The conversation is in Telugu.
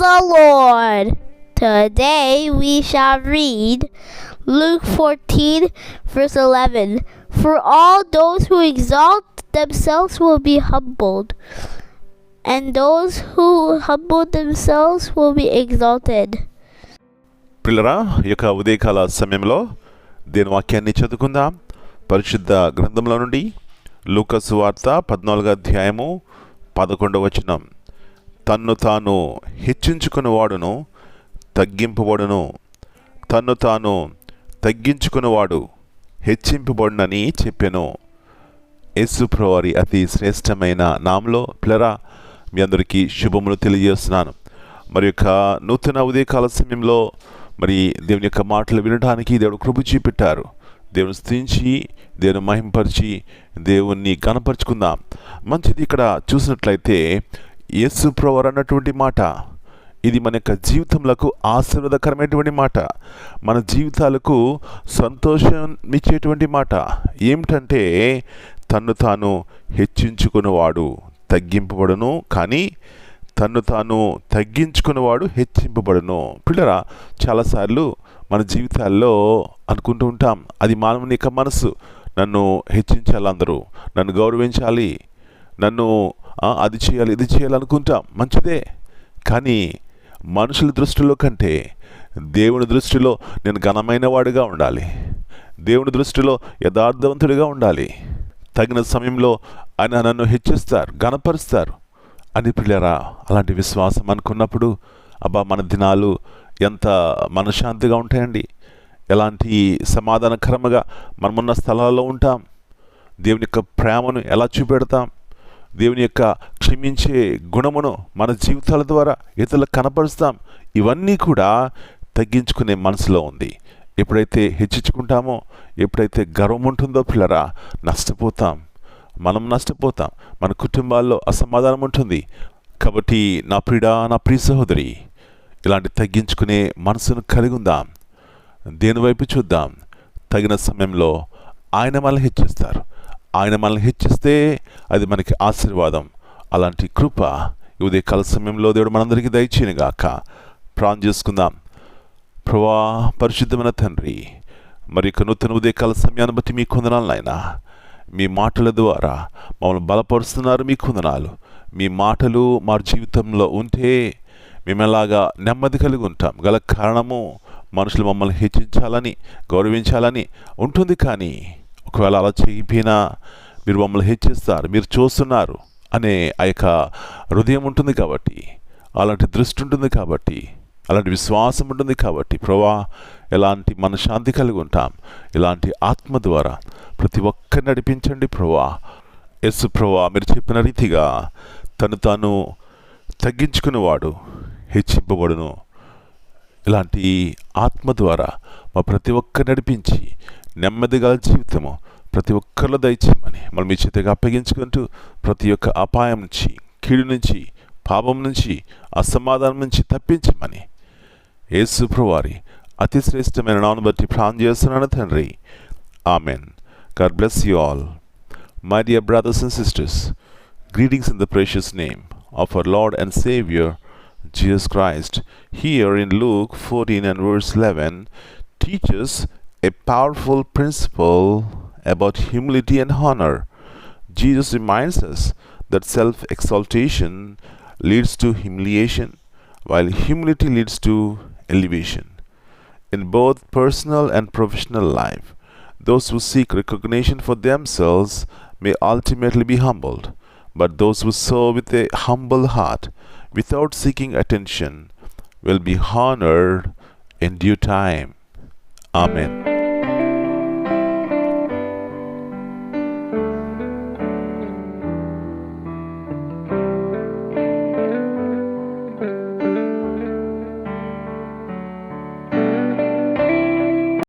the Lord. Today we shall read Luke 14, verse 11. For all those who exalt themselves will be humbled, and those who humble themselves will be exalted. పిల్లరా, ఈ యొక్క ఉదయకాల సమయంలో దేని వాక్యాన్ని చదువుకుందాం. పరిశుద్ధ గ్రంథంలో నుండి లూకా సువార్త 14వ అధ్యాయము 11వ వచనం. తన్ను తాను హెచ్చించుకునేవాడును తగ్గింపబడును, తన్ను తాను తగ్గించుకునేవాడు హెచ్చింపబడునని చెప్పెను. యేసు ప్రభువారి అతి శ్రేష్టమైన నామములో పిల్లరా మీ అందరికీ శుభములు తెలియజేస్తున్నాను. మరి యొక్క నూతన ఉదయకాల సమయంలో మరి దేవుని యొక్క మాటలు వినడానికి దేవుడు కృప చూపెట్టారు. దేవుని స్తుతించి, దేవుని మహింపరిచి, దేవుణ్ణి గణపరుచుకుందాం. మంచిది. ఇక్కడ చూసినట్లయితే యేసు ప్రభువారు అన్నటువంటి మాట, ఇది మన యొక్క జీవితములకు ఆశీర్వాదకరమైనటువంటి మాట, మన జీవితాలకు సంతోషం ఇచ్చేటువంటి మాట. ఏమిటంటే తన్ను తాను హెచ్చించుకునేవాడు తగ్గింపబడును, కానీ తన్ను తాను తగ్గించుకునేవాడు హెచ్చింపబడును. పిల్లరా, చాలాసార్లు మన జీవితాల్లో అనుకుంటూ ఉంటాం, అది మానవుని యొక్క మనసు. నన్ను హెచ్చించాలి, అందరూ నన్ను గౌరవించాలి, నన్ను అది చేయాలి, ఇది చేయాలి అనుకుంటాం. మంచిదే. కానీ మనుషుల దృష్టిలో కంటే దేవుని దృష్టిలో నేను ఘనమైన వాడిగా ఉండాలి, దేవుని దృష్టిలో యథార్థవంతుడిగా ఉండాలి. తగిన సమయంలో ఆయన నన్ను హెచ్చిస్తారు, ఘనపరుస్తారు అని పిల్లరా, అలాంటి విశ్వాసం అనుకున్నప్పుడు అబ్బా మన దినాలు ఎంత మనశ్శాంతిగా ఉంటాయండి. ఎలాంటి సమాధానకరంగా మనమున్న స్థలాల్లో ఉంటాం. దేవుని యొక్క ప్రేమను ఎలా చూపెడతాం, దేవుని యొక్క క్షమించే గుణమును మన జీవితాల ద్వారా ఇతరులకు కనపరుస్తాం. ఇవన్నీ కూడా తగ్గించుకునే మనసులో ఉంది. ఎప్పుడైతే హెచ్చించుకుంటామో, ఎప్పుడైతే గర్వం ఉంటుందో పిల్లరా, నష్టపోతాం. మనం నష్టపోతాం. మన కుటుంబాల్లో అసమాధానం ఉంటుంది. కాబట్టి నా ప్రియ సహోదరి, ఇలాంటి తగ్గించుకునే మనసును కలిగి ఉందాం. దేని వైపు చూద్దాం. తగిన సమయంలో ఆయన మనల్ని హెచ్చిస్తారు. ఆయన మనల్ని హెచ్చిస్తే అది మనకి ఆశీర్వాదం. అలాంటి కృప ఈ ఉదయకాల సమయంలో దేవుడు మనందరికీ దయచేయనుగాక. ప్రార్థన చేసుకుందాం. ప్రభువా, పరిశుద్ధమైన తండ్రి, మరి యొక్క నూతన ఉదయకాల సమయాన్ని బట్టి మీ కొందనాలు నాయనా. మీ మాటల ద్వారా మమ్మల్ని బలపరుస్తున్నారు, మీ కొందనాలు. మీ మాటలు మా జీవితంలో ఉంటే మేము ఎలాగా నెమ్మది కలిగి ఉంటాం. గల కారణము మనుషులు మమ్మల్ని హెచ్చించాలని, గౌరవించాలని ఉంటుంది. కానీ ఒకవేళ అలా చేయకపోయినా మీరు మమ్మల్ని హెచ్చిస్తారు, మీరు చూస్తున్నారు అనే ఆ యొక్క హృదయం ఉంటుంది కాబట్టి, అలాంటి దృష్టి ఉంటుంది కాబట్టి, అలాంటి విశ్వాసం ఉంటుంది కాబట్టి ప్రభువా, ఎలాంటి మనశ్శాంతి కలిగి ఉంటాం. ఇలాంటి ఆత్మ ద్వారా ప్రతి ఒక్కరిని నడిపించండి ప్రభువా. యేసు ప్రభువా, మీరు చెప్పిన రీతిగా తను తాను తగ్గించుకునేవాడు హెచ్చింపబడును. ఇలాంటి ఆత్మ ద్వారా మా ప్రతి ఒక్కరిని నడిపించి నెమ్మదిగా జీవితము ప్రతి ఒక్కరిలో దయచేయమని మనం మీ చేతిగా అప్పగించుకుంటూ, ప్రతి ఒక్క అపాయం నుంచి, కీడు నుంచి, పాపం నుంచి, అసమాధానం నుంచి తప్పించమని యేసు ప్రభువారి అతి శ్రేష్టమైన నామమును బట్టి ప్రార్థన చేస్తున్నాను తండ్రి. Amen. God bless you all. My dear brothers and sisters, greetings in the precious name of our Lord and Savior Jesus Christ. Here in Luke 14 and verse 11 teaches a powerful principle about humility and honor. Jesus reminds us that self-exaltation leads to humiliation, while humility leads to elevation. In both personal and professional life, those who seek recognition for themselves may ultimately be humbled, but those who serve with a humble heart without seeking attention will be honored in due time. Amen.